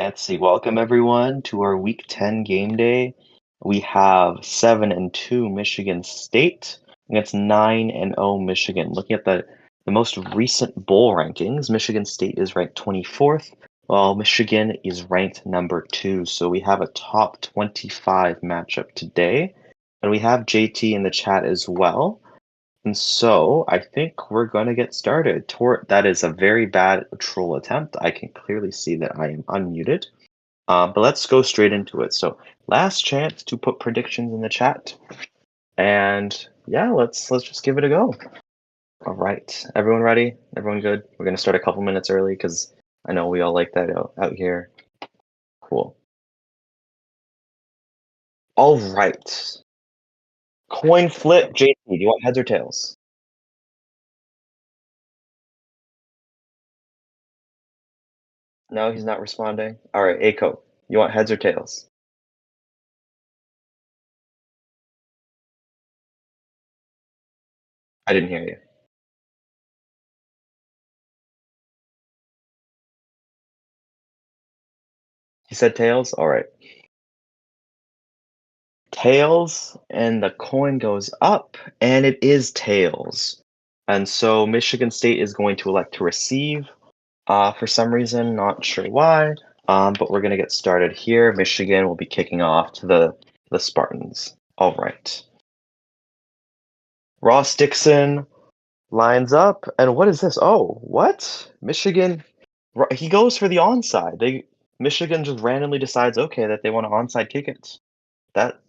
Let's see. Welcome everyone to our Week 10 game day. We have 7-2 Michigan State against 9-0 Michigan. Looking at the most recent bowl rankings, Michigan State is ranked 24th, while Michigan is ranked number 2. So we have a top 25 matchup today, and we have JT in the chat as well. And so I think we're going to get started. That is a very bad troll attempt. I can clearly see that I am unmuted. But let's go straight into it. So last chance to put predictions in the chat. And yeah, let's just give it a go. All right. Everyone ready? Everyone good? We're going to start a couple minutes early because I know we all like that out here. Cool. All right. Coin flip, JT. Do you want heads or tails? No, he's not responding. All right, Aiko. You want heads or tails? I didn't hear you. He said tails? All right. Tails, and the coin goes up, and it is tails. And so Michigan State is going to elect to receive for some reason, not sure why. But we're going to get started here. Michigan will be kicking off to the Spartans. All right. Ross Dixon lines up, and what is this? Oh, what? Michigan. He goes for the onside. Michigan just randomly decides, okay, that they want to onside kick it. That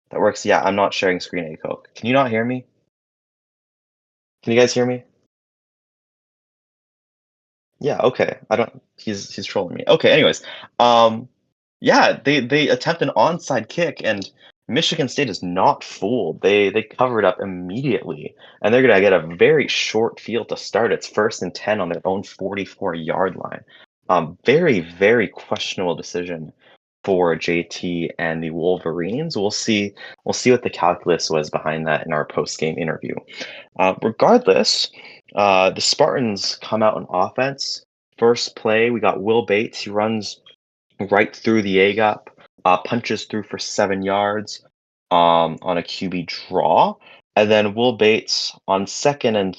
that works. Yeah, I'm not sharing screen, A Coke. Can you not hear me? Can you guys hear me? Yeah, okay. I don't he's trolling me. Okay, anyways. Yeah, they attempt an onside kick and Michigan State is not fooled. They cover it up immediately and they're gonna get a very short field to start. It's 1st and 10 on their own 44-yard line. Very, very questionable decision for JT and the Wolverines. We'll see what the calculus was behind that in our post-game interview. Regardless, the Spartans come out on offense. First play, we got Will Bates. He runs right through the A gap, punches through for 7 yards on a QB draw. And then Will Bates on second and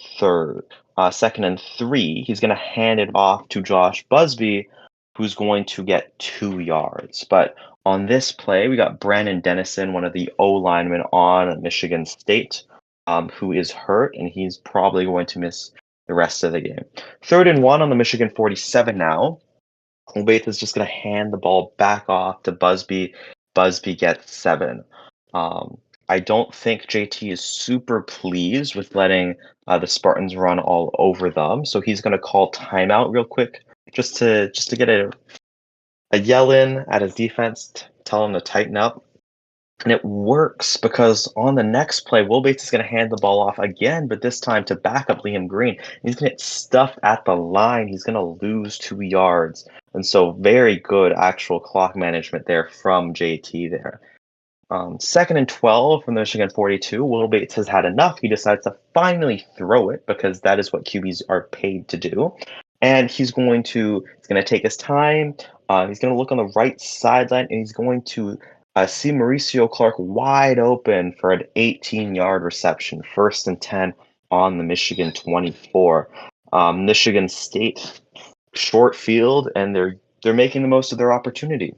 three, he's going to hand it off to Josh Busby, who's going to get 2 yards. But on this play, we got Brandon Dennison, one of the O linemen on Michigan State, who is hurt, and he's probably going to miss the rest of the game. 3rd and 1 on the Michigan 47 now. Bates is just going to hand the ball back off to Busby. Busby gets 7. I don't think JT is super pleased with letting the Spartans run all over them, so he's going to call timeout real quick just to get a yell in at his defense, tell him to tighten up. And it works because on the next play, Will Bates is going to hand the ball off again, but this time to back up Liam Green. He's going to get stuffed at the line. He's going to lose 2 yards. And so very good actual clock management there from JT there. 2nd and 12 from the Michigan 42. Will Bates has had enough. He decides to finally throw it because that is what QBs are paid to do. And he's going to take his time. He's going to look on the right sideline and he's going to see Mauricio Clark wide open for an 18-yard reception, 1st and 10 on the Michigan 24. Michigan State short field, and they're making the most of their opportunity.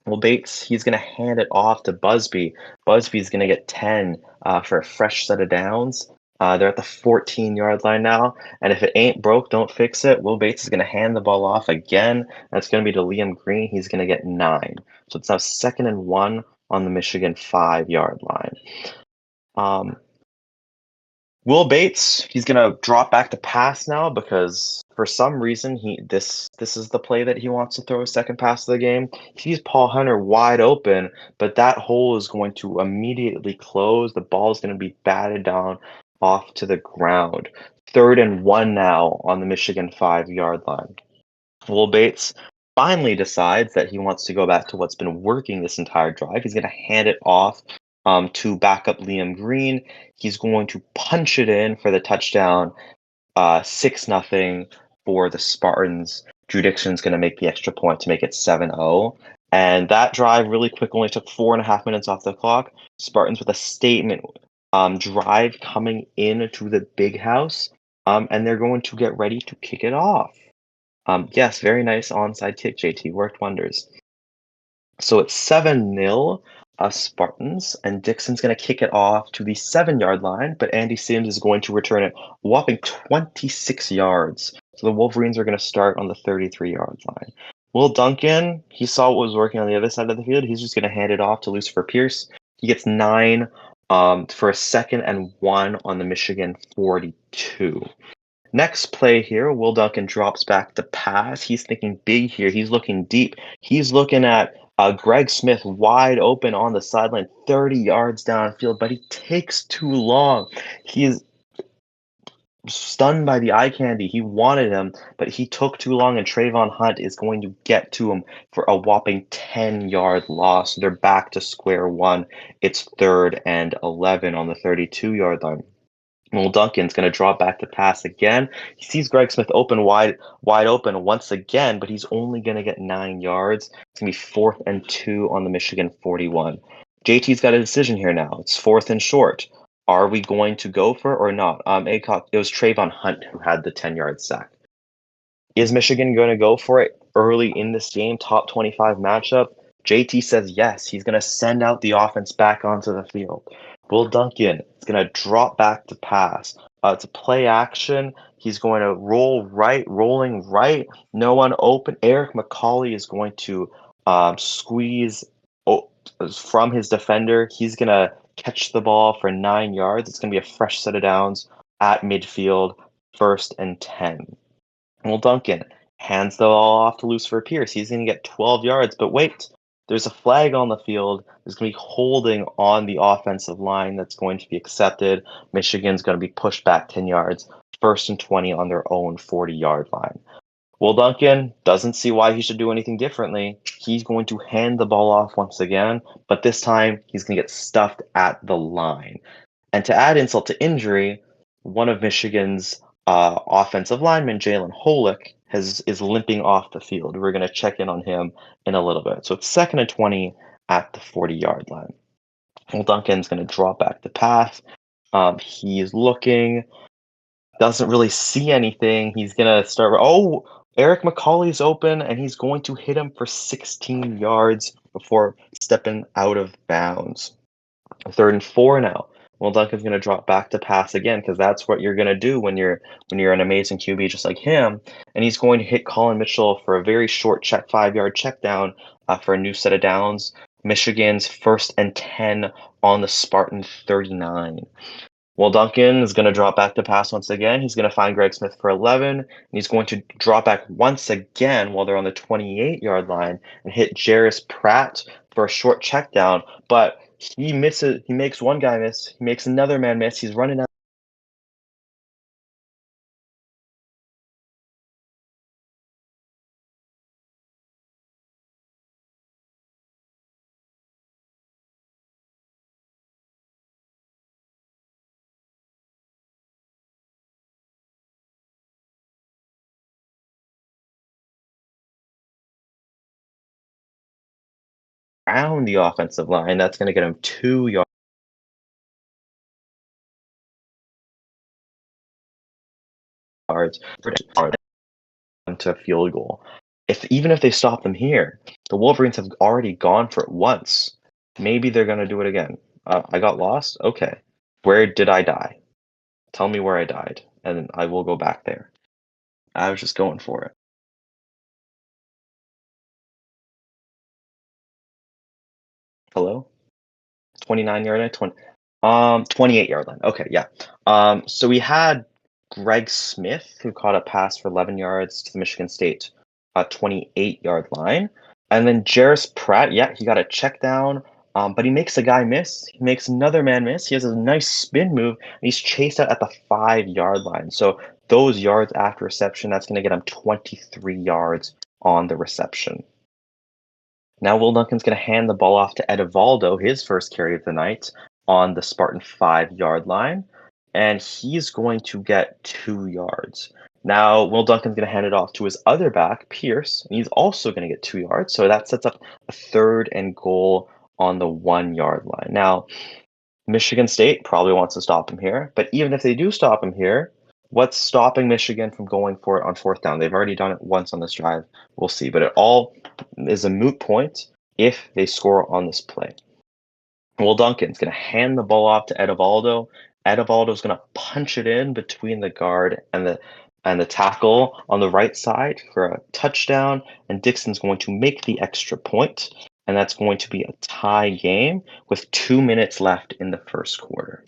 Well, Bates, he's going to hand it off to Busby. Busby's going to get 10 for a fresh set of downs. They're at the 14-yard line now, and if it ain't broke, don't fix it. Will Bates is going to hand the ball off again. That's going to be to Liam Green. He's going to get 9. So it's now 2nd and 1 on the Michigan 5-yard line. Will Bates, he's gonna drop back to pass now because for some reason this is the play that he wants to throw a second pass of the game. He sees Paul Hunter wide open, but that hole is going to immediately close. The ball is going to be batted down off to the ground. 3rd and 1 now on the Michigan 5-yard line. Will Bates finally decides that he wants to go back to what's been working this entire drive. He's going to hand it off to backup Liam Green. He's going to punch it in for the touchdown, 6-0 for the Spartans. Drew Dixon's going to make the extra point to make it 7-0. And that drive really quick only took 4.5 minutes off the clock. Spartans with a statement drive coming into the big house, and they're going to get ready to kick it off. Yes, very nice onside kick, JT. Worked wonders. So it's 7-0 Spartans, and Dixon's going to kick it off to the 7-yard line, but Andy Sims is going to return it a whopping 26 yards. So the Wolverines are going to start on the 33-yard line. Will Duncan, he saw what was working on the other side of the field. He's just going to hand it off to Lucifer Pierce. He gets 9 for a 2nd and 1 on the Michigan 42. Next play here, Will Duncan drops back the pass. He's thinking big here. He's looking deep. He's looking at Greg Smith wide open on the sideline, 30 yards downfield, but he takes too long. He's stunned by the eye candy. He wanted him, but he took too long, and Trayvon Hunt is going to get to him for a whopping 10-yard loss. They're back to square one. It's 3rd and 11 on the 32-yard line. Will Duncan's going to draw back the pass again. He sees Greg Smith wide open once again, but he's only going to get 9 yards. It's going to be 4th and 2 on the Michigan 41. JT's got a decision here now. It's 4th and short. Are we going to go for it or not? Acock, it was Trayvon Hunt who had the 10-yard sack. Is Michigan going to go for it early in this game, top 25 matchup? JT says yes. He's going to send out the offense back onto the field. Will Duncan is going to drop back to pass. It's a play action. He's going to rolling right. No one open. Eric McCauley is going to squeeze from his defender. He's going to catch the ball for 9 yards. It's going to be a fresh set of downs at midfield, 1st and 10. Will Duncan hands the ball off to Lucifer Pierce. He's going to get 12 yards, but wait. There's a flag on the field. There's going to be holding on the offensive line that's going to be accepted. Michigan's going to be pushed back 10 yards, 1st and 20 on their own 40-yard line. Will Duncan doesn't see why he should do anything differently. He's going to hand the ball off once again, but this time he's going to get stuffed at the line. And to add insult to injury, one of Michigan's offensive linemen, Jalen Holick, is limping off the field. We're going to check in on him in a little bit. So it's 2nd and 20 at the 40-yard line. Will Duncan's going to drop back the pass. He's looking, doesn't really see anything. He's going to start. Oh, Eric McCauley's open, and he's going to hit him for 16 yards before stepping out of bounds. 3rd and 4 now. Will Duncan's going to drop back to pass again because that's what you're going to do when you're an amazing QB just like him. And he's going to hit Colin Mitchell for a very short 5-yard check down for a new set of downs. Michigan's 1st and 10 on the Spartan 39. Will Duncan is going to drop back to pass once again. He's going to find Greg Smith for 11, and he's going to drop back once again while they're on the 28-yard line and hit Jarris Pratt for a short check down. But he misses. He makes one guy miss. He makes another man miss. He's running out. Around the offensive line. That's going to get him 2 yards to a field goal. Even if they stop them here, the Wolverines have already gone for it once. Maybe they're going to do it again. I got lost? Okay. Where did I die? Tell me where I died, and I will go back there. I was just going for it. Hello? 29-yard line? 28-yard line. Okay, yeah. So we had Greg Smith, who caught a pass for 11 yards to the Michigan State 28-yard line. And then Jarris Pratt, yeah, he got a check down, but he makes a guy miss. He makes another man miss. He has a nice spin move, and he's chased out at the 5-yard line. So those yards after reception, that's going to get him 23 yards on the reception. Now Will Duncan's going to hand the ball off to Edivaldo, his first carry of the night, on the Spartan 5-yard line, and he's going to get 2 yards. Now, Will Duncan's going to hand it off to his other back, Pierce, and he's also going to get 2 yards. So that sets up a third and goal on the 1 yard line. Now, Michigan State probably wants to stop him here, but even if they do stop him here, what's stopping Michigan from going for it on fourth down? They've already done it once on this drive. We'll see, but it all is a moot point if they score on this play. Will Duncan's going to hand the ball off to Edivaldo. Edivaldo's going to punch it in between the guard and the tackle on the right side for a touchdown, and Dixon's going to make the extra point, and that's going to be a tie game with 2 minutes left in the first quarter.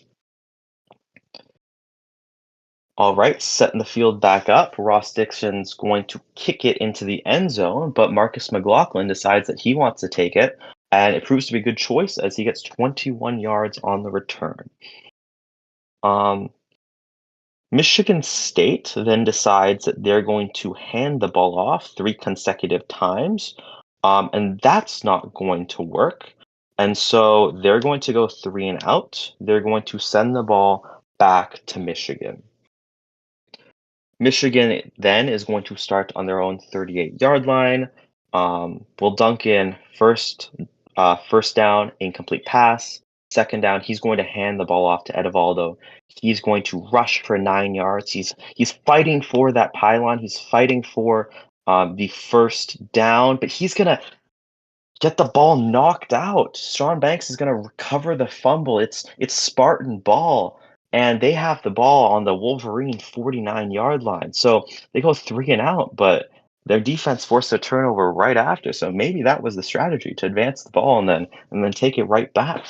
All right, setting the field back up. Ross Dixon's going to kick it into the end zone, but Marcus McLaughlin decides that he wants to take it, and it proves to be a good choice as he gets 21 yards on the return. Um, Michigan State then decides that they're going to hand the ball off 3 consecutive times, and that's not going to work. And so they're going to go 3 and out. They're going to send the ball back to Michigan. Michigan then is going to start on their own 38-yard line. Will Duncan first down, incomplete pass. Second down, he's going to hand the ball off to Edivaldo. He's going to rush for 9 yards. He's fighting for that pylon. He's fighting for the first down, but he's gonna get the ball knocked out. Sean Banks is going to recover the fumble. It's Spartan ball, and they have the ball on the Wolverine 49-yard line. So they go 3 and out, but their defense forced a turnover right after. So maybe that was the strategy to advance the ball and then take it right back.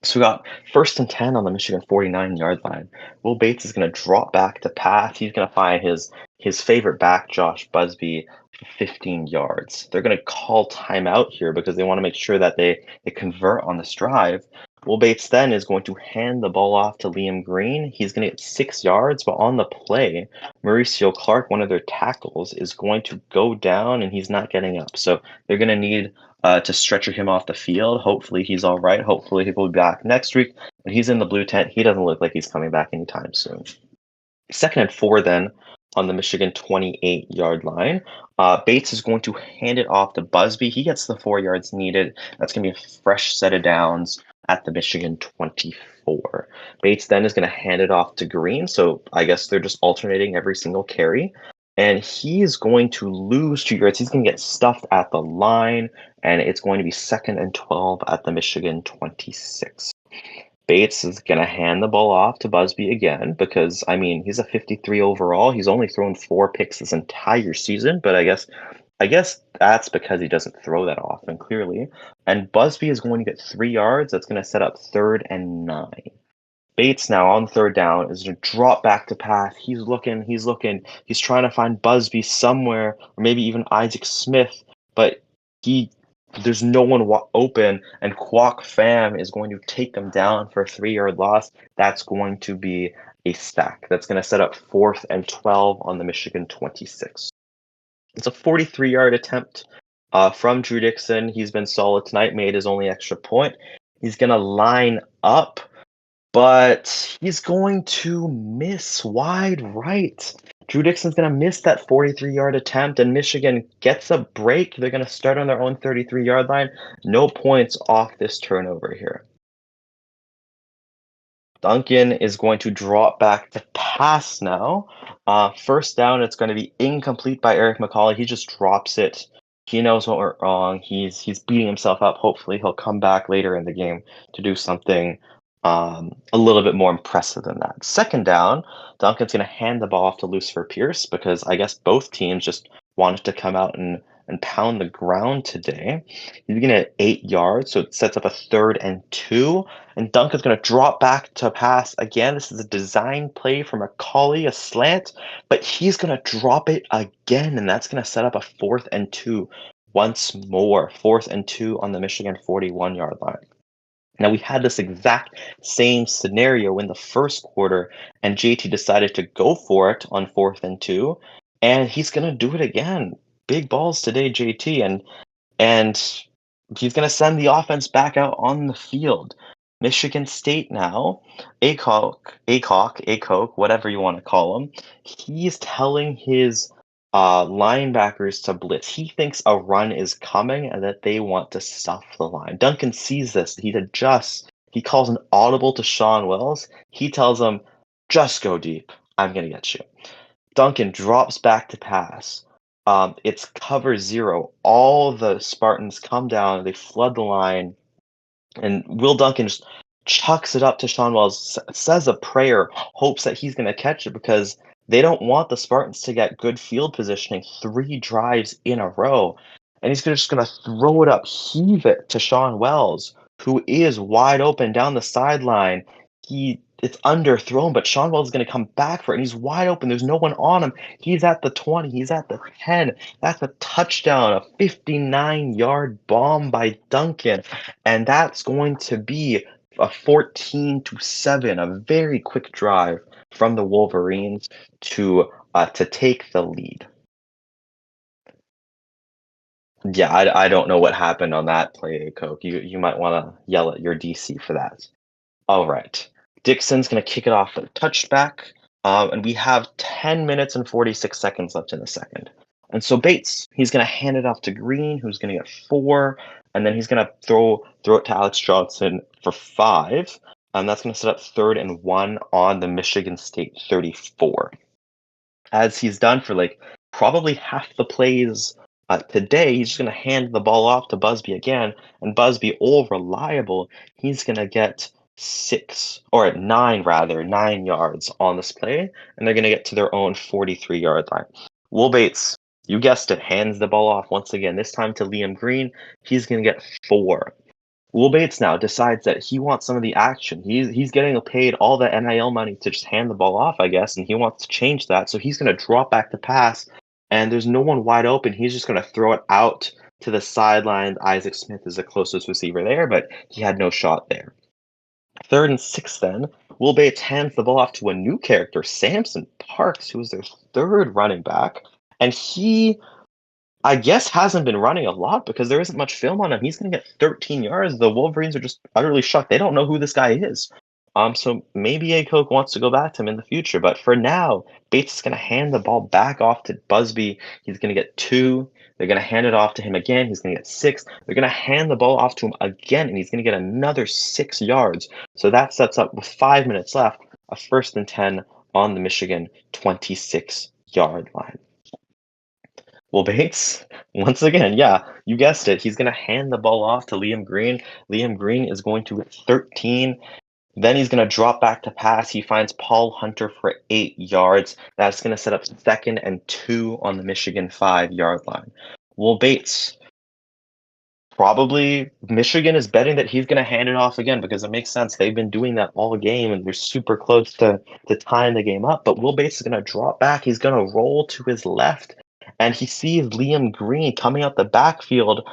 So we got 1st and 10 on the Michigan 49-yard line. Will Bates is going to drop back to pass. He's going to find his favorite back, Josh Busby, 15 yards. They're going to call timeout here because they want to make sure that they convert on this drive. Will Bates then is going to hand the ball off to Liam Green. He's going to get 6 yards, but on the play, Mauricio Clark, one of their tackles, is going to go down and he's not getting up. So they're going to need to stretcher him off the field. Hopefully he's all right. Hopefully he will be back next week. But he's in the blue tent. He doesn't look like he's coming back anytime soon. 2nd and 4 then on the Michigan 28-yard line. Bates is going to hand it off to Busby. He gets the 4 yards needed. That's going to be a fresh set of downs at the Michigan 24. Bates then is going to hand it off to Green. So I guess they're just alternating every single carry. And he's going to lose 2 yards. He's going to get stuffed at the line, and it's going to be 2nd and 12 at the Michigan 26. Bates is going to hand the ball off to Busby again because, I mean, he's a 53 overall. He's only thrown 4 picks this entire season, but I guess that's because he doesn't throw that often, clearly. And Busby is going to get 3 yards. That's going to set up 3rd and 9. Bates now on 3rd down is going to drop back to pass. He's looking. He's trying to find Busby somewhere, or maybe even Isaac Smith, but there's no one open, and Kwok Pham is going to take him down for a 3-yard loss. That's going to be a sack. That's going to set up 4th and 12 on the Michigan 26. It's a 43-yard attempt from Drew Dixon. He's been solid tonight, made his only extra point. He's going to line up, but he's going to miss wide right. Drew Dixon's going to miss that 43-yard attempt, and Michigan gets a break. They're going to start on their own 33-yard line. No points off this turnover here. Duncan is going to drop back to pass now. First down, it's going to be incomplete by Eric McCauley. He just drops it. He knows what went wrong. He's beating himself up. Hopefully, he'll come back later in the game to do something a little bit more impressive than that. 2nd down, Duncan's going to hand the ball off to Lucifer Pierce because I guess both teams just wanted to come out and pound the ground today. He's going to get 8 yards, so it sets up a 3rd and 2. And Duncan's going to drop back to pass again. This is a design play from McCauley, a slant, but he's going to drop it again, and that's going to set up a 4th and 2 once more. 4th and 2 on the Michigan 41-yard line. Now, we had this exact same scenario in the first quarter, and JT decided to go for it on 4th and 2, and he's going to do it again. Big balls today, JT, and he's going to send the offense back out on the field. Michigan State now, Acock, whatever you want to call him, he's telling his linebackers to blitz. He thinks a run is coming and that they want to stuff the line. Duncan sees this. He adjusts. He calls an audible to Sean Wells. He tells him, just go deep. I'm going to get you. Duncan drops back to pass. It's cover zero. All the Spartans come down. They flood the line. And Will Duncan just chucks it up to Sean Wells, says a prayer, hopes that he's going to catch it because they don't want the Spartans to get good field positioning 3 drives in a row. And he's just going to throw it up, heave it to Sean Wells, who is wide open down the sideline. It's underthrown, but Sean Wells is going to come back for it, and he's wide open. There's no one on him. He's at the 20. He's at the 10. That's a touchdown, a 59-yard bomb by Duncan. And that's going to be a 14-7, a very quick drive from the Wolverines to take the lead. Yeah, I don't know what happened on that play, Coke. You might want to yell at your DC for that. All right. Dixon's going to kick it off with a touchback, and we have 10 minutes and 46 seconds left in the second. And so Bates, he's going to hand it off to Green, who's going to get 4, and then he's going to throw it to Alex Johnson for 5, and that's going to set up 3rd and 1 on the Michigan State 34. As he's done for like probably half the plays today, he's just going to hand the ball off to Busby again, and Busby, all reliable, he's going to get 9 yards on this play, and they're going to get to their own 43-yard line. Will Bates, you guessed it, hands the ball off once again, this time to Liam Green. He's going to get 4. Will Bates now decides that he wants some of the action. He's getting paid all the NIL money to just hand the ball off, I guess, and he wants to change that. So he's going to drop back to pass, and there's no one wide open. He's just going to throw it out to the sideline. Isaac Smith is the closest receiver there, but he had no shot there. 3rd and 6 then. Will Bates hands the ball off to a new character, Samson Parks, who was their 3rd running back, and he, I guess, hasn't been running a lot because there isn't much film on him. He's going to get 13 yards. The Wolverines are just utterly shocked. They don't know who this guy is. So maybe A. Coke wants to go back to him in the future. But for now, Bates is going to hand the ball back off to Busby. He's going to get 2. They're going to hand it off to him again. He's going to get 6. They're going to hand the ball off to him again, and he's going to get another 6 yards. So that sets up, with 5 minutes left, a 1st and 10 on the Michigan 26-yard line. Well, Bates, once again, yeah, you guessed it. He's going to hand the ball off to Liam Green. Liam Green is going to get 13. Then he's going to drop back to pass. He finds Paul Hunter for 8 yards. That's going to set up 2nd and 2 on the Michigan 5-yard line. Well, Bates, probably Michigan is betting that he's going to hand it off again because it makes sense. They've been doing that all game, and they're super close to tying the game up. But Will Bates is going to drop back. He's going to roll to his left, and he sees Liam Green coming out the backfield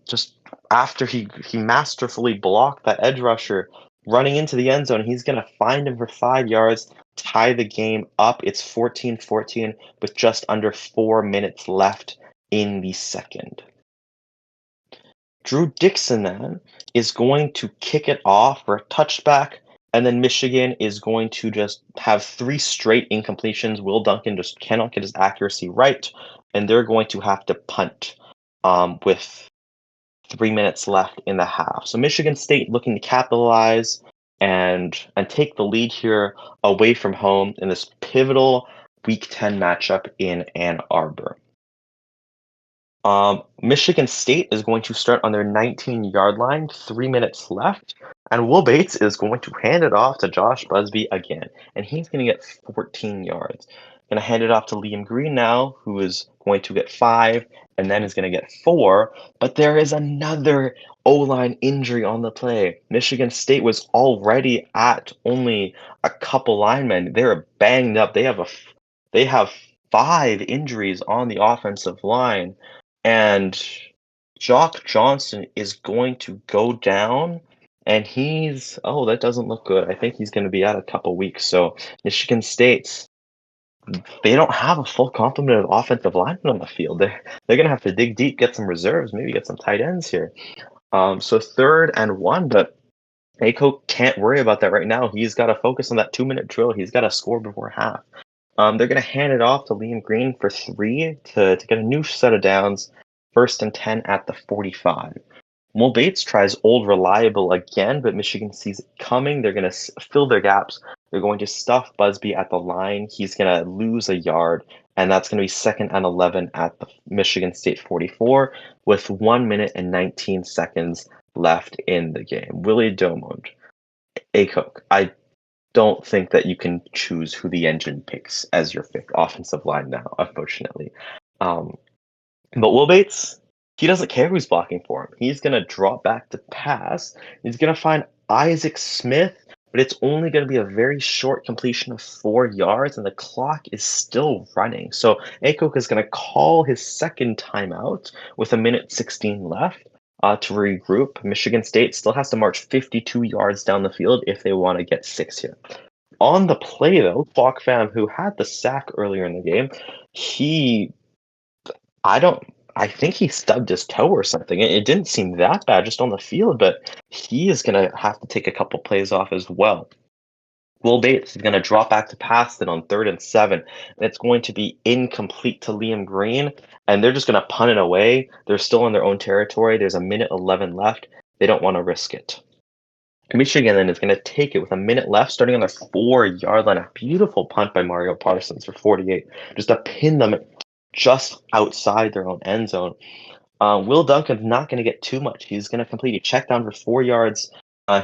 just after he masterfully blocked that edge rusher running into the end zone. He's going to find him for 5 yards, tie the game up. It's 14-14 with just under 4 minutes left in the second. Drew Dixon then is going to kick it off for a touchback, and then Michigan is going to just have 3 straight incompletions. Will Duncan just cannot get his accuracy right, and they're going to have to punt with 3 minutes left in the half. So Michigan State looking to capitalize and take the lead here away from home in this pivotal Week 10 matchup in Ann Arbor. Michigan State is going to start on their 19-yard line, 3 minutes left, and Will Bates is going to hand it off to Josh Busby again, and he's going to get 14 yards. Going to hand it off to Liam Green now, who is going to get 5, and then is going to get 4, but there is another O-line injury on the play. Michigan State was already at only a couple linemen. They're banged up. They have 5 injuries on the offensive line. And Jock Johnson is going to go down, and that doesn't look good. I think he's going to be out a couple weeks. So Michigan State, they don't have a full complement of offensive linemen on the field. They're going to have to dig deep, get some reserves, maybe get some tight ends here. So 3rd and 1, but Aiko can't worry about that right now. He's got to focus on that 2-minute drill. He's got to score before half. They're going to hand it off to Liam Green for three to get a new set of downs. First and 10 at the 45. Mo Bates tries old reliable again, but Michigan sees it coming. They're going to fill their gaps. They're going to stuff Busby at the line. He's going to lose a yard, and that's going to be second and 11 at the Michigan State 44 with 1 minute and 19 seconds left in the game. Willie Domond, Acoke. I don't think that you can choose who the engine picks as your fifth offensive line now, unfortunately. Um, but Will Bates, he doesn't care who's blocking for him. He's going to drop back to pass. He's going to find Isaac Smith, but it's only going to be a very short completion of 4 yards, and the clock is still running. So Aycock is going to call his second timeout with 1:16 left to regroup. Michigan State still has to march 52 yards down the field if they want to get 6 here. On the play, though, Clock Fam, who had the sack earlier in the game, he I don't. I think he stubbed his toe or something. It didn't seem that bad just on the field, but he is going to have to take a couple plays off as well. Will Bates is going to drop back to pass it on 3rd and 7, and it's going to be incomplete to Liam Green, and they're just going to punt it away. They're still in their own territory. There's 1:11 left. They don't want to risk it. Michigan then is going to take it with 1 minute left, starting on their 4-yard line. A beautiful punt by Mario Parsons for 48, just to pin them just outside their own end zone. Will Duncan's not going to get too much. He's going to complete a check down for 4 yards.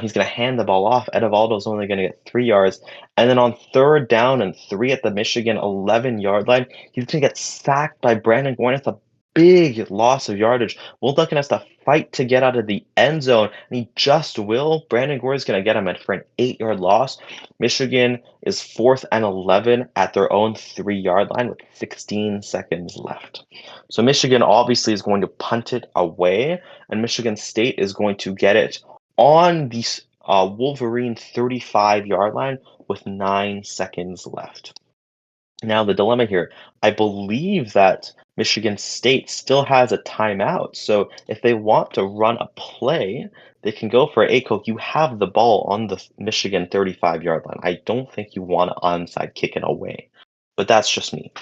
He's going to hand the ball off. Edovaldo's only going to get 3 yards. And then on 3rd down and 3 at the Michigan 11-yard line, he's going to get sacked by Brandon Goyne. It's a big loss of yardage. Will Duncan has to fight to get out of the end zone, and he just will. Brandon Goyne is going to get him for an 8-yard loss. Michigan is 4th and 11 at their own 3-yard line with 16 seconds left. So Michigan obviously is going to punt it away, and Michigan State is going to get it on the Wolverine 35-yard line with 9 seconds left. Now, the dilemma here, I believe that Michigan State still has a timeout. So if they want to run a play, they can go for Aiko. You have the ball on the Michigan 35-yard line. I don't think you want to onside kick it away, but that's just me.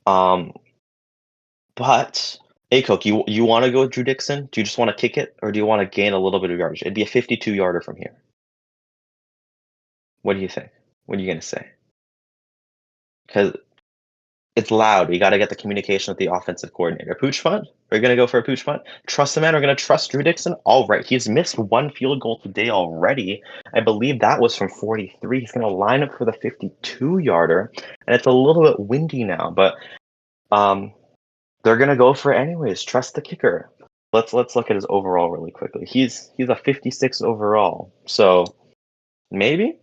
But Aiko, you want to go with Drew Dixon? Do you just want to kick it, or do you want to gain a little bit of yardage? It'd be a 52-yarder from here. What do you think? What are you gonna say? Because it's loud. We got to get the communication with the offensive coordinator. Pooch punt? We're going to go for a pooch punt. Trust the man. We're going to trust Drew Dixon. All right. He's missed one field goal today already. I believe that was from 43. He's going to line up for the 52-yarder. And it's a little bit windy now, but they're going to go for it anyways. Trust the kicker. Let's look at his overall really quickly. He's a 56 overall. So maybe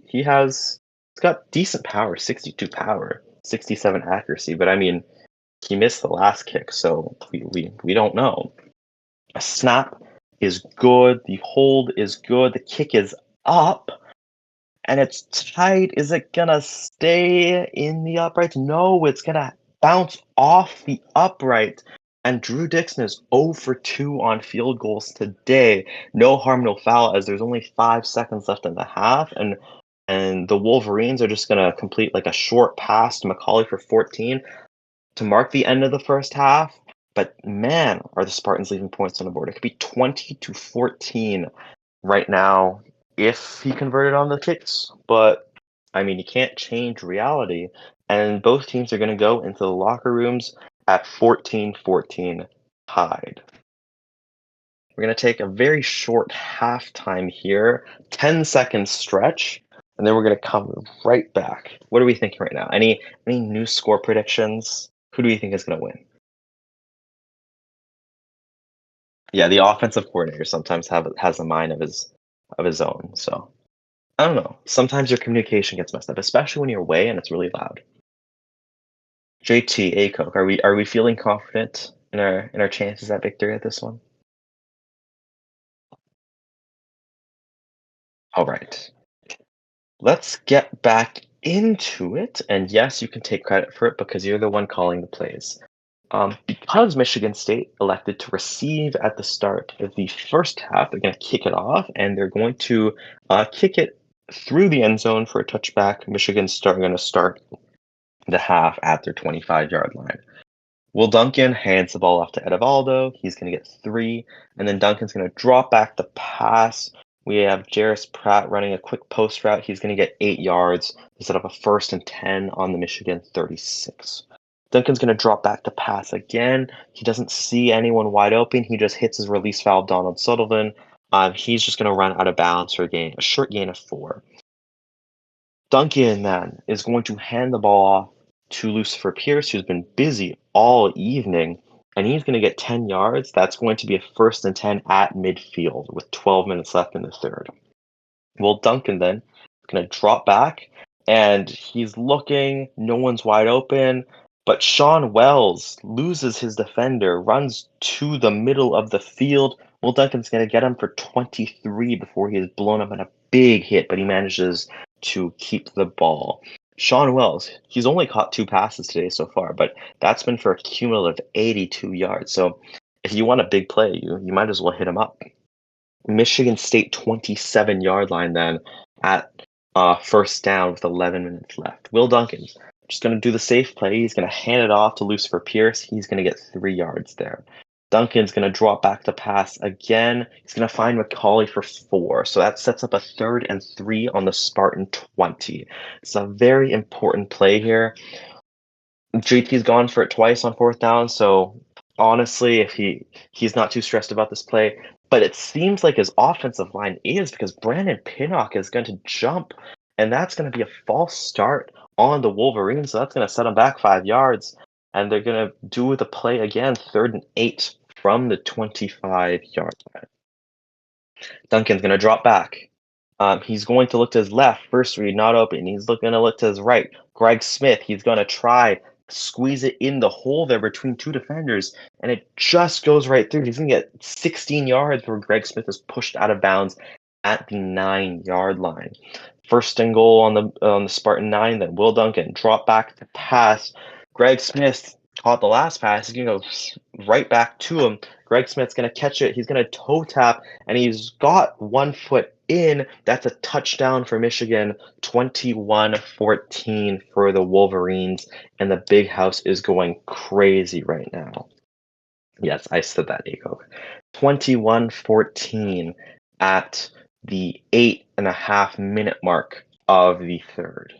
he's got decent power, 62 power. 67 accuracy, but I mean, he missed the last kick, so we don't know. A snap is good, the hold is good, the kick is up, and it's tight. Is it gonna stay in the upright? No, it's gonna bounce off the upright. And Drew Dixon is 0 for 2 on field goals today. No harm, no foul, as there's only 5 seconds left in the half, and the Wolverines are just going to complete like a short pass to Macaulay for 14 to mark the end of the first half. But man, are the Spartans leaving points on the board. It could be 20-14 right now if he converted on the kicks. But, I mean, you can't change reality. And both teams are going to go into the locker rooms at 14-14 tied. We're going to take a very short halftime here, 10-second stretch, and then we're going to come right back. What are we thinking right now? Any new score predictions? Who do you think is going to win? Yeah, the offensive coordinator sometimes has a mind of his own. So I don't know. Sometimes your communication gets messed up, especially when you're away and it's really loud. JT, Acoke, are we feeling confident in our chances at victory at this one? All right. Let's get back into it. And yes, you can take credit for it because you're the one calling the plays. Because Michigan State elected to receive at the start of the first half, they're going to kick it off and they're going to kick it through the end zone for a touchback. Michigan's going to start the half at their 25-yard line. Will Duncan hands the ball off to Edevaldo. He's going to get 3, and then Duncan's going to drop back the pass. We have Jarris Pratt running a quick post route. He's going to get 8 yards to set up a 1st and 10 on the Michigan 36. Duncan's going to drop back to pass again. He doesn't see anyone wide open. He just hits his release valve, Donald Sullivan. He's just going to run out of bounds for a short gain of 4. Duncan then is going to hand the ball off to Lucifer Pierce, who's been busy all evening, and he's going to get 10 yards. That's going to be a 1st and 10 at midfield with 12 minutes left in the third. Well, Duncan then is going to drop back, and he's looking. No one's wide open. But Sean Wells loses his defender, runs to the middle of the field. Will Duncan's going to get him for 23 before he is blown up in a big hit, but he manages to keep the ball. Sean Wells, he's only caught 2 passes today so far, but that's been for a cumulative 82 yards. So if you want a big play, you might as well hit him up. Michigan State 27-yard line then at first down with 11 minutes left. Will Duncan's just going to do the safe play. He's going to hand it off to Lucifer Pierce. He's going to get 3 yards there. Duncan's going to drop back to pass again. He's going to find McCauley for 4. So that sets up a 3rd and 3 on the Spartan 20. It's a very important play here. JT's gone for it twice on 4th down. So honestly, if he's not too stressed about this play, but it seems like his offensive line is, because Brandon Pinnock is going to jump, and that's going to be a false start on the Wolverines. So that's going to set them back 5 yards, and they're going to do the play again, 3rd and 8 from the 25-yard line. Duncan's going to drop back. He's going to look to his left. First read, not open. He's going to look to his right. Greg Smith, he's going to try squeeze it in the hole there between 2 defenders, and it just goes right through. He's going to get 16 yards where Greg Smith is pushed out of bounds at the 9-yard line. 1st and goal on the Spartan 9. Then Will Duncan drop back to pass. Greg Smith caught the last pass. He's going to go right back to him. Greg Smith's going to catch it. He's going to toe tap, and he's got 1 foot in. That's a touchdown for Michigan, 21-14 for the Wolverines, and the big house is going crazy right now. Yes, I said that, Ego. 21-14 at the 8.5-minute mark of the third.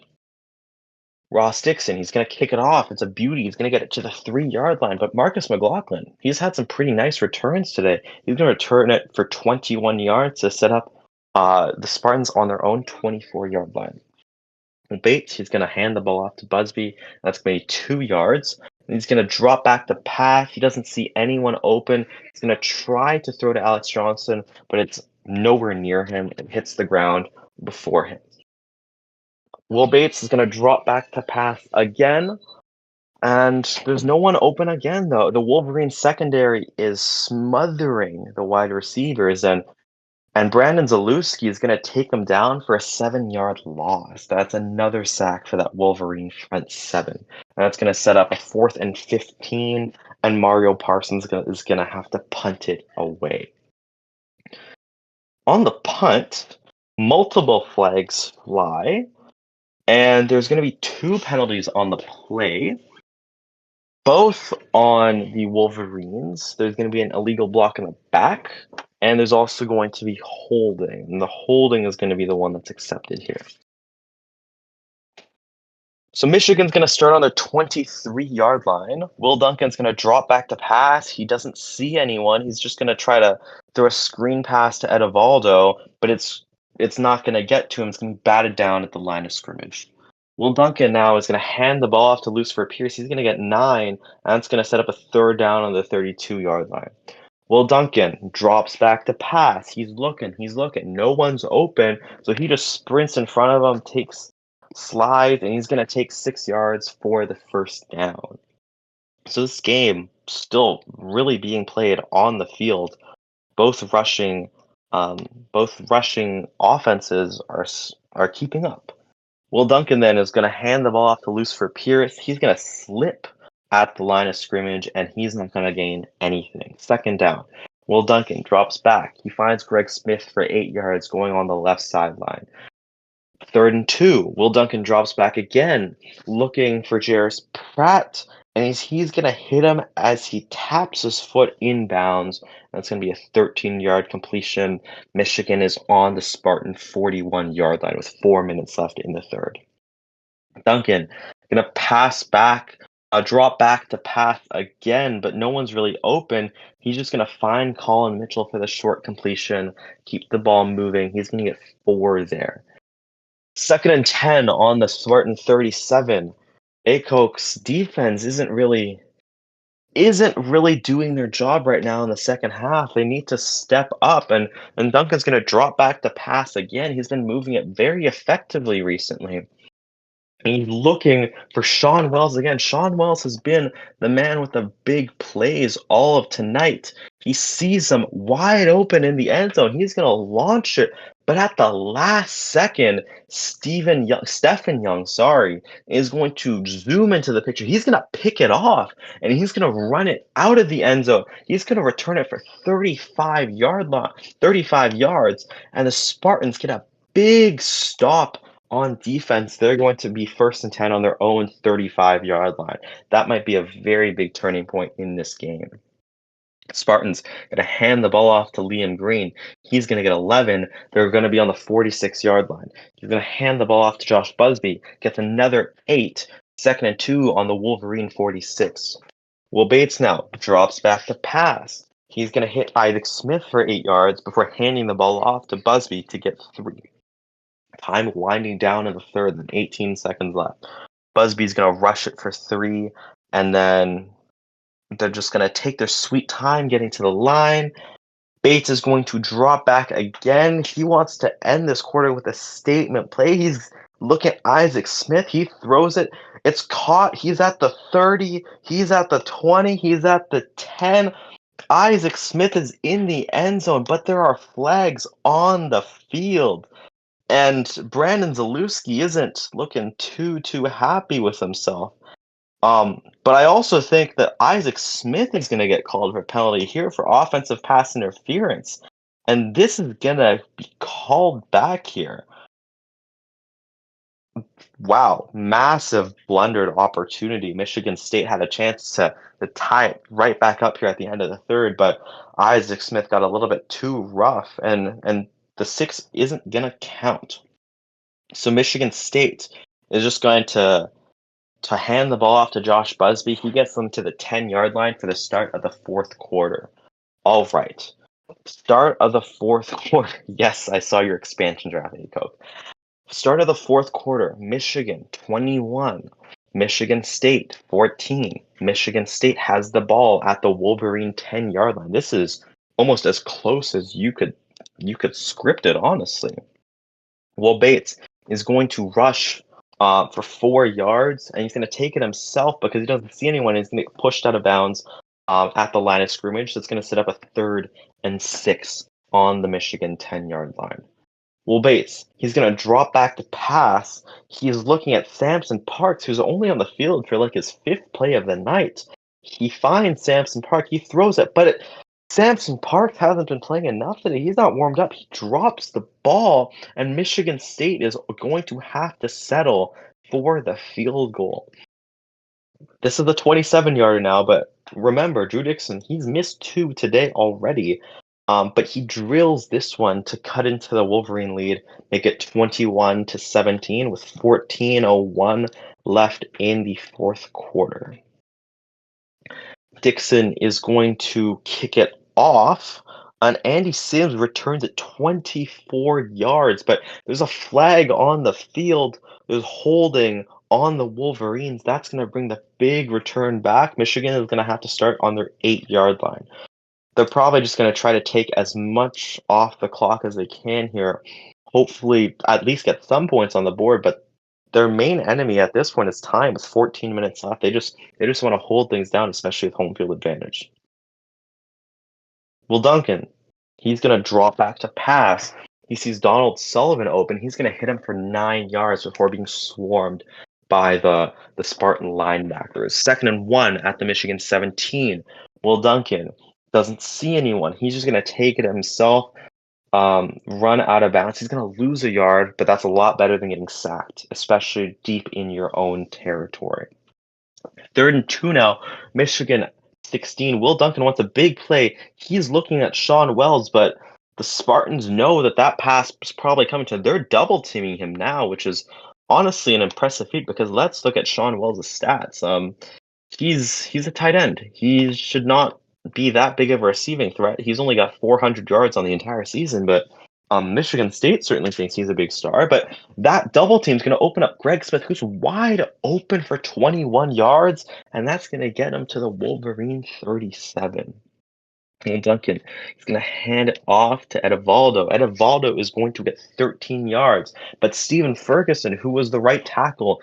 Ross Dixon, he's going to kick it off. It's a beauty. He's going to get it to the 3-yard line. But Marcus McLaughlin, he's had some pretty nice returns today. He's going to return it for 21 yards to set up the Spartans on their own 24-yard line. And Bates, he's going to hand the ball off to Busby. That's going to be 2 yards. And he's going to drop back the path. He doesn't see anyone open. He's going to try to throw to Alex Johnson, but it's nowhere near him. It hits the ground before him. Will Bates is going to drop back to pass again, and there's no one open again, though. The Wolverine secondary is smothering the wide receivers, and Brandon Zalewski is going to take him down for a 7-yard loss. That's another sack for that Wolverine front 7. And that's going to set up a 4th and 15, and Mario Parsons is going to have to punt it away. On the punt, multiple flags fly. And there's going to be 2 penalties on the play, both on the Wolverines. There's going to be an illegal block in the back, and there's also going to be holding. And the holding is going to be the one that's accepted here. So Michigan's going to start on their 23-yard line. Will Duncan's going to drop back to pass. He doesn't see anyone. He's just going to try to throw a screen pass to Edevaldo, but it's not going to get to him. It's going to be batted down at the line of scrimmage. Will Duncan now is going to hand the ball off to Lucifer Pierce. He's going to get 9, and that's going to set up a 3rd down on the 32-yard line. Will Duncan drops back to pass. He's looking. No one's open, so he just sprints in front of him, takes slides, and he's going to take 6 yards for the 1st down. So this game still really being played on the field. Both rushing offenses are keeping up. Will Duncan then is going to hand the ball off to Lucifer Pierce. He's going to slip at the line of scrimmage, and he's not going to gain anything. Second down. Will Duncan drops back. He finds Greg Smith for 8 yards going on the left sideline. 3rd and 2. Will Duncan drops back again, looking for Jarris Pratt, and he's going to hit him as he taps his foot inbounds. That's going to be a 13-yard completion. Michigan is on the Spartan 41-yard line with 4 minutes left in the third. Duncan going to pass back, drop back to pass again, but no one's really open. He's just going to find Colin Mitchell for the short completion, keep the ball moving. He's going to get 4 there. 2nd and 10 on the Spartan 37. Aycock's defense isn't really doing their job right now in the second half. They need to step up, and Duncan's going to drop back to pass again. He's been moving it very effectively recently. And he's looking for Sean Wells again. Sean Wells has been the man with the big plays all of tonight. He sees him wide open in the end zone. He's going to launch it. But at the last second, Stephen Young, is going to zoom into the picture. He's going to pick it off, and he's going to run it out of the end zone. He's going to return it for 35 yards, and the Spartans get a big stop on defense. They're going to be 1st and 10 on their own 35-yard line. That might be a very big turning point in this game. Spartans going to hand the ball off to Liam Green. He's going to get 11. They're going to be on the 46-yard line. He's going to hand the ball off to Josh Busby. Gets another 8. 2nd and 2 on the Wolverine 46. Will Bates now drops back to pass. He's going to hit Isaac Smith for 8 yards before handing the ball off to Busby to get 3. Time winding down in the third, and 18 seconds left. Busby's going to rush it for 3, and then they're just going to take their sweet time getting to the line. Bates is going to drop back again. He wants to end this quarter with a statement play. He's looking at Isaac Smith. He throws it. It's caught. He's at the 30. He's at the 20. He's at the 10. Isaac Smith is in the end zone, but there are flags on the field. And Brandon Zalewski isn't looking too happy with himself. But I also think that Isaac Smith is going to get called for a penalty here for offensive pass interference. And this is going to be called back here. Wow, massive blundered opportunity. Michigan State had a chance to tie it right back up here at the end of the third, but Isaac Smith got a little bit too rough, and the 6 isn't going to count. So Michigan State is just going to hand the ball off to Josh Busby. He gets them to the 10-yard line for the start of the fourth quarter. All right. Start of the fourth quarter. Yes, I saw your expansion draft, Coke. Start of the fourth quarter. Michigan 21. Michigan State 14. Michigan State has the ball at the Wolverine 10-yard line. This is almost as close as you could script it, honestly. Will Bates is going to rush for 4 yards, and he's going to take it himself because he doesn't see anyone. He's going to get pushed out of bounds at the line of scrimmage. So it's going to set up a 3rd and 6 on the Michigan 10-yard line. Will Bates, he's going to drop back to pass. He's looking at Samson Parks, who's only on the field for like his 5th play of the night. He finds Samson Park. He throws it, but Samson Parks hasn't been playing enough today. He's not warmed up. He drops the ball, and Michigan State is going to have to settle for the field goal. This is the 27-yarder now, but remember, Drew Dixon, he's missed 2 today already. But he drills this one to cut into the Wolverine lead, make it 21-17 with 14:01 left in the fourth quarter. Dixon is going to kick it off, and Andy Sims returns it 24 yards, but there's a flag on the field. There's holding on the Wolverines. That's going to bring the big return back. Michigan is going to have to start on their 8-yard line. They're probably just going to try to take as much off the clock as they can here. Hopefully, at least get some points on the board. But their main enemy at this point is time. With 14 minutes left. They just want to hold things down, especially with home field advantage. Will Duncan, he's going to drop back to pass. He sees Donald Sullivan open. He's going to hit him for 9 yards before being swarmed by the Spartan linebackers. 2nd and 1 at the Michigan 17. Will Duncan doesn't see anyone. He's just going to take it himself, run out of bounds. He's going to lose a yard, but that's a lot better than getting sacked, especially deep in your own territory. 3rd and 2 now. Michigan 16. Will Duncan wants a big play. He's looking at Sean Wells, but the Spartans know that that pass is probably coming to them. They're double teaming him now, which is honestly an impressive feat because let's look at Sean Wells' stats. He's a tight end. He should not be that big of a receiving threat. He's only got 400 yards on the entire season, but Michigan State certainly thinks he's a big star. But that double team's going to open up Greg Smith, who's wide open for 21 yards, and that's going to get him to the Wolverine 37. And Duncan is going to hand it off to Edivaldo. Edivaldo is going to get 13 yards, but Stephen Ferguson, who was the right tackle,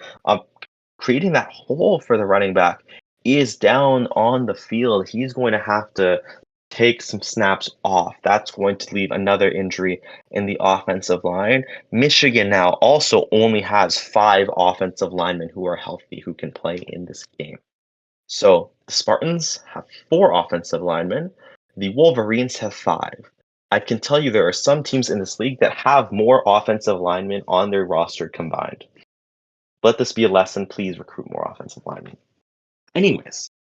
creating that hole for the running back, is down on the field. He's going to have to take some snaps off. That's going to leave another injury in the offensive line. Michigan now also only has 5 offensive linemen who are healthy who can play in this game. So the Spartans have 4 offensive linemen. The Wolverines have 5. I can tell you there are some teams in this league that have more offensive linemen on their roster combined. Let this be a lesson. Please recruit more offensive linemen. Anyways,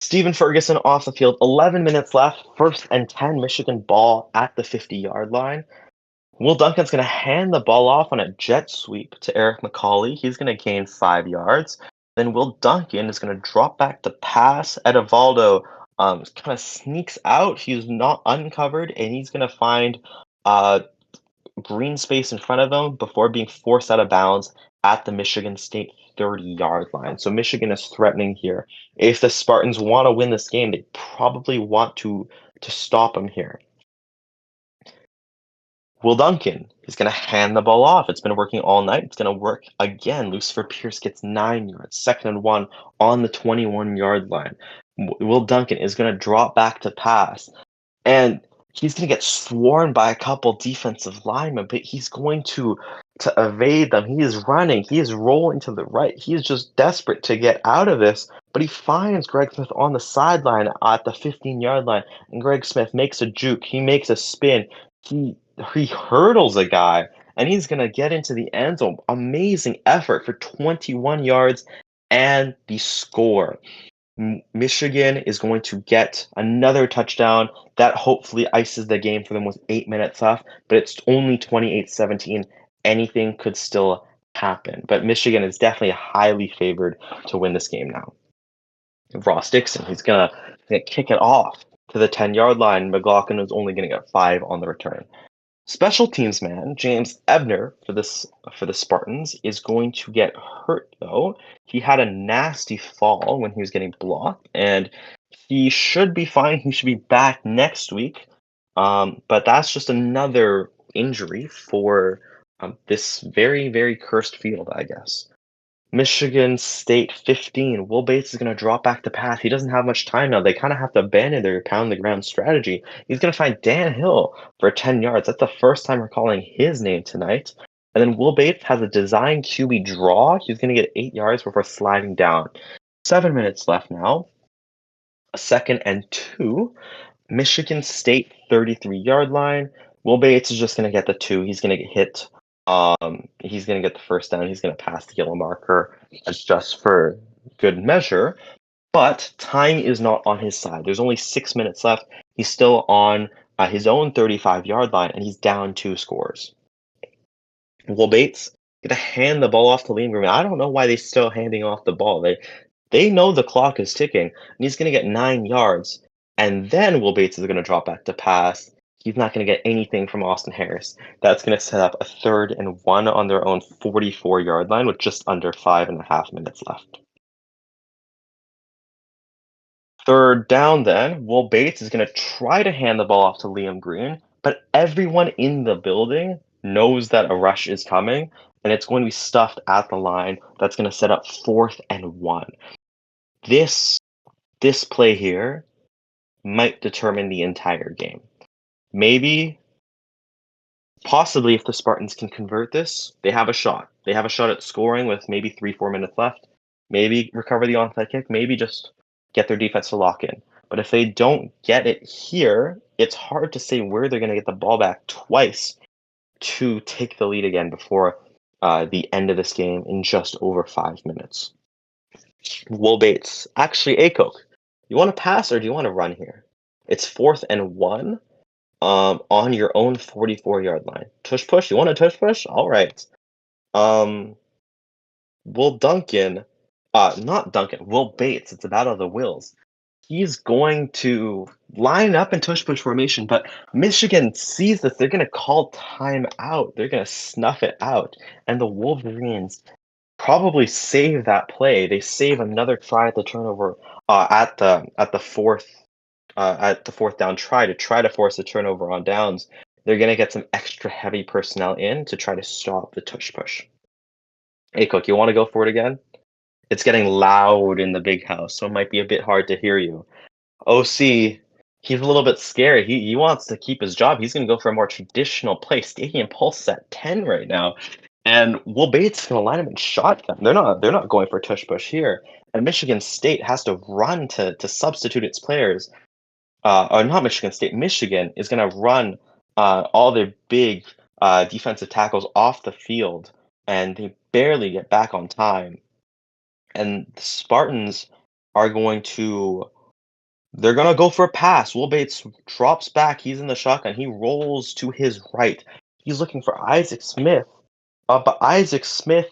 Stephen Ferguson off the field, 11 minutes left, 1st and 10, Michigan ball at the 50-yard line. Will Duncan's going to hand the ball off on a jet sweep to Eric McCauley. He's going to gain 5 yards. Then Will Duncan is going to drop back to pass. Edivaldo kind of sneaks out. He's not uncovered, and he's going to find green space in front of him before being forced out of bounds at the Michigan State 30-yard line. So Michigan is threatening here. If the Spartans want to win this game, they probably want to stop him here. Will Duncan is going to hand the ball off. It's been working all night. It's going to work again. Lucifer Pierce gets 9 yards. 2nd and 1 on the 21-yard line. Will Duncan is going to drop back to pass. And he's going to get swarmed by a couple defensive linemen, but he's going to evade them. He is running. He is rolling to the right. He is just desperate to get out of this, but he finds Greg Smith on the sideline at the 15-yard line, and Greg Smith makes a juke. He makes a spin. He hurdles a guy, and he's going to get into the end zone. Amazing effort for 21 yards and the score. Michigan is going to get another touchdown that hopefully ices the game for them with 8 minutes left, but it's only 28-17. Anything could still happen, but Michigan is definitely highly favored to win this game now. Ross Dixon, he's gonna kick it off to the 10-yard line. McLaughlin is only going to get 5 on the return. Special teams man James Ebner for the Spartans is going to get hurt though. He had a nasty fall when he was getting blocked, and he should be fine. He should be back next week. But that's just another injury for this very, very cursed field, I guess. Michigan State 15. Will Bates is going to drop back to pass. He doesn't have much time now. They kind of have to abandon their pound the ground strategy. He's going to find Dan Hill for 10 yards. That's the first time we're calling his name tonight. And then Will Bates has a design QB draw. He's going to get 8 yards before sliding down. 7 minutes left now. 2nd and 2. Michigan State 33-yard line. Will Bates is just going to get the 2. He's going to get hit. He's going to get the first down. He's going to pass the yellow marker just for good measure. But time is not on his side. There's only 6 minutes left. He's still on his own 35-yard line, and he's down 2 scores. Will Bates going to hand the ball off to Liam Green. I don't know why they're still handing off the ball. They know the clock is ticking, and he's going to get 9 yards. And then Will Bates is going to drop back to pass. He's not going to get anything from Austin Harris. That's going to set up a 3rd and 1 on their own 44-yard line with just under 5.5 minutes left. 3rd down then, Will Bates is going to try to hand the ball off to Liam Green, but everyone in the building knows that a rush is coming, and it's going to be stuffed at the line. That's going to set up 4th and 1. This play here might determine the entire game. Maybe Possibly, if the Spartans can convert this, they have a shot. They have a shot at scoring with maybe 3, 4 minutes left. Maybe recover the onside kick. Maybe just get their defense to lock in. But if they don't get it here, it's hard to say where they're going to get the ball back twice to take the lead again before the end of this game in just over 5 minutes. Will Bates, actually, Acoke, you want to pass or do you want to run here? It's 4th and 1 on your own 44-yard line. Tush push? You want a tush push? All right. Um, Will Duncan, not Duncan, Will Bates, it's a battle of the wills. He's going to line up in tush push formation, but Michigan sees this. They're going to call time out. They're going to snuff it out. And the Wolverines probably save that play. They save another try at the turnover at the fourth down try to force a turnover on downs. They're gonna get some extra heavy personnel in to try to stop the tush push. Hey, Cook, you want to go for it again? It's getting loud in the big house, so it might be a bit hard to hear you. OC, he's a little bit scared. He wants to keep his job. He's going to go for a more traditional play. Stadium pulse is at 10 right now. And Will Bates is going to line him in shotgun. They're not going for tush push here. And Michigan State has to run to substitute its players. Or not Michigan State. Michigan is going to run all their big defensive tackles off the field, and they barely get back on time. And the Spartans are going to they're gonna go for a pass. Will Bates drops back. He's in the shotgun. He rolls to his right. He's looking for Isaac Smith. But Isaac Smith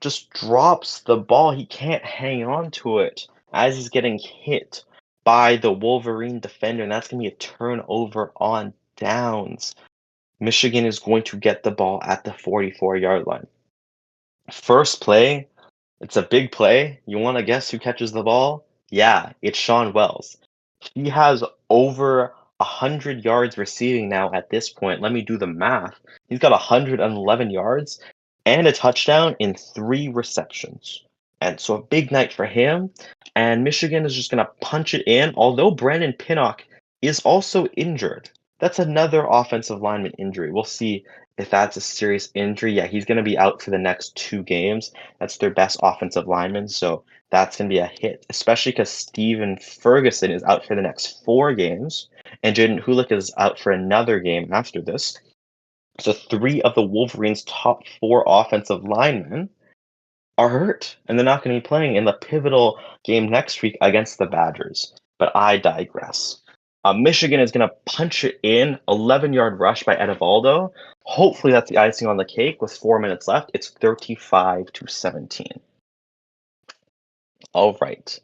just drops the ball. He can't hang on to it as he's getting hit by the Wolverine defender, and that's gonna be a turnover on downs. Michigan is going to get the ball at the 44-yard line. First play, it's a big play. You want to guess who catches the ball? Yeah, it's Sean Wells. He has over 100 yards receiving now at this point. Let me do the math. He's got 111 yards and a touchdown in 3 receptions. And so a big night for him. And Michigan is just going to punch it in, although Brandon Pinnock is also injured. That's another offensive lineman injury. We'll see if that's a serious injury. Yeah, he's going to be out for the next 2 games. That's their best offensive lineman. So that's going to be a hit, especially because Steven Ferguson is out for the next 4 games, and Jaden Hulick is out for another game after this. So 3 of the Wolverines' top 4 offensive linemen are hurt, and they're not going to be playing in the pivotal game next week against the Badgers. But I digress. Michigan is going to punch it in, 11-yard rush by Edivaldo. Hopefully that's the icing on the cake with 4 minutes left. It's 35-17. All right.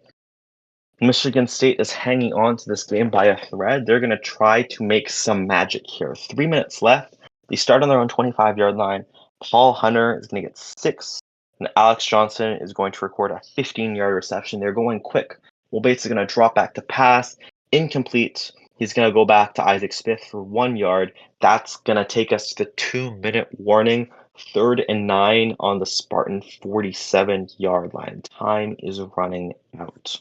Michigan State is hanging on to this game by a thread. They're going to try to make some magic here. 3 minutes left. They start on their own 25-yard line. Paul Hunter is going to get 6, and Alex Johnson is going to record a 15-yard reception. They're going quick. Will Bates is going to drop back to pass. Incomplete. He's going to go back to Isaac Smith for 1 yard. That's going to take us to the 2-minute warning. 3rd and 9 on the Spartan 47-yard line. Time is running out.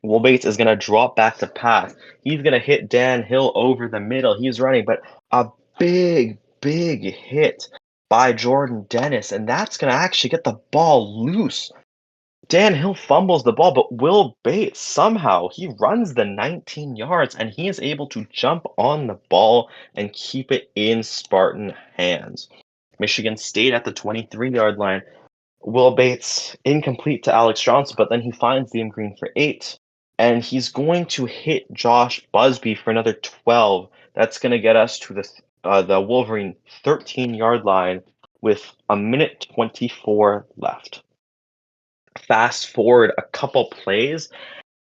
Will Bates is going to drop back to pass. He's going to hit Dan Hill over the middle. He's running, but a big hit by Jordan Dennis, and that's going to actually get the ball loose. Dan Hill fumbles the ball, but Will Bates somehow he runs the 19 yards, and he is able to jump on the ball and keep it in Spartan hands. Michigan State at the 23-yard line. Will Bates incomplete to Alex Johnson, but then he finds Liam Green for 8. And he's going to hit Josh Busby for another 12. That's going to get us to the Wolverine 13-yard line with 1:24 left. Fast forward a couple plays,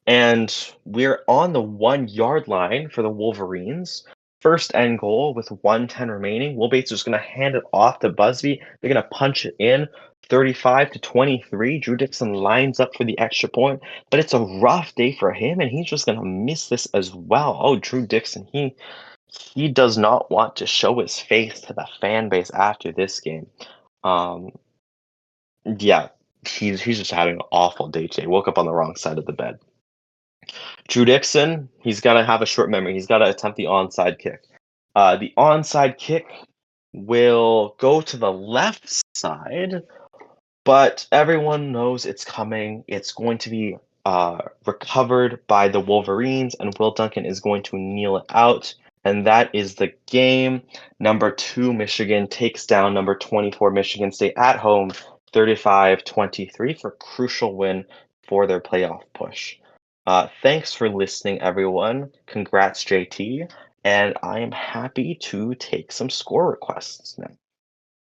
and we're on the 1-yard line for the Wolverines. 1st and goal with 1:10 remaining. Will Bates is going to hand it off to Busby. They're going to punch it in. 35-23. Drew Dixon lines up for the extra point, but it's a rough day for him, and he's just going to miss this as well. Oh, Drew Dixon, he does not want to show his face to the fan base after this game. Yeah, he's just having an awful day today. Woke up on the wrong side of the bed. Drew Dixon, he's got to have a short memory. He's got to attempt the onside kick. The onside kick will go to the left side, but everyone knows it's coming. It's going to be recovered by the Wolverines, and Will Duncan is going to kneel it out. And that is the game. Number 2, Michigan takes down number 24, Michigan State at home, 35-23 for a crucial win for their playoff push. Thanks for listening, everyone. Congrats, JT. And I am happy to take some score requests now.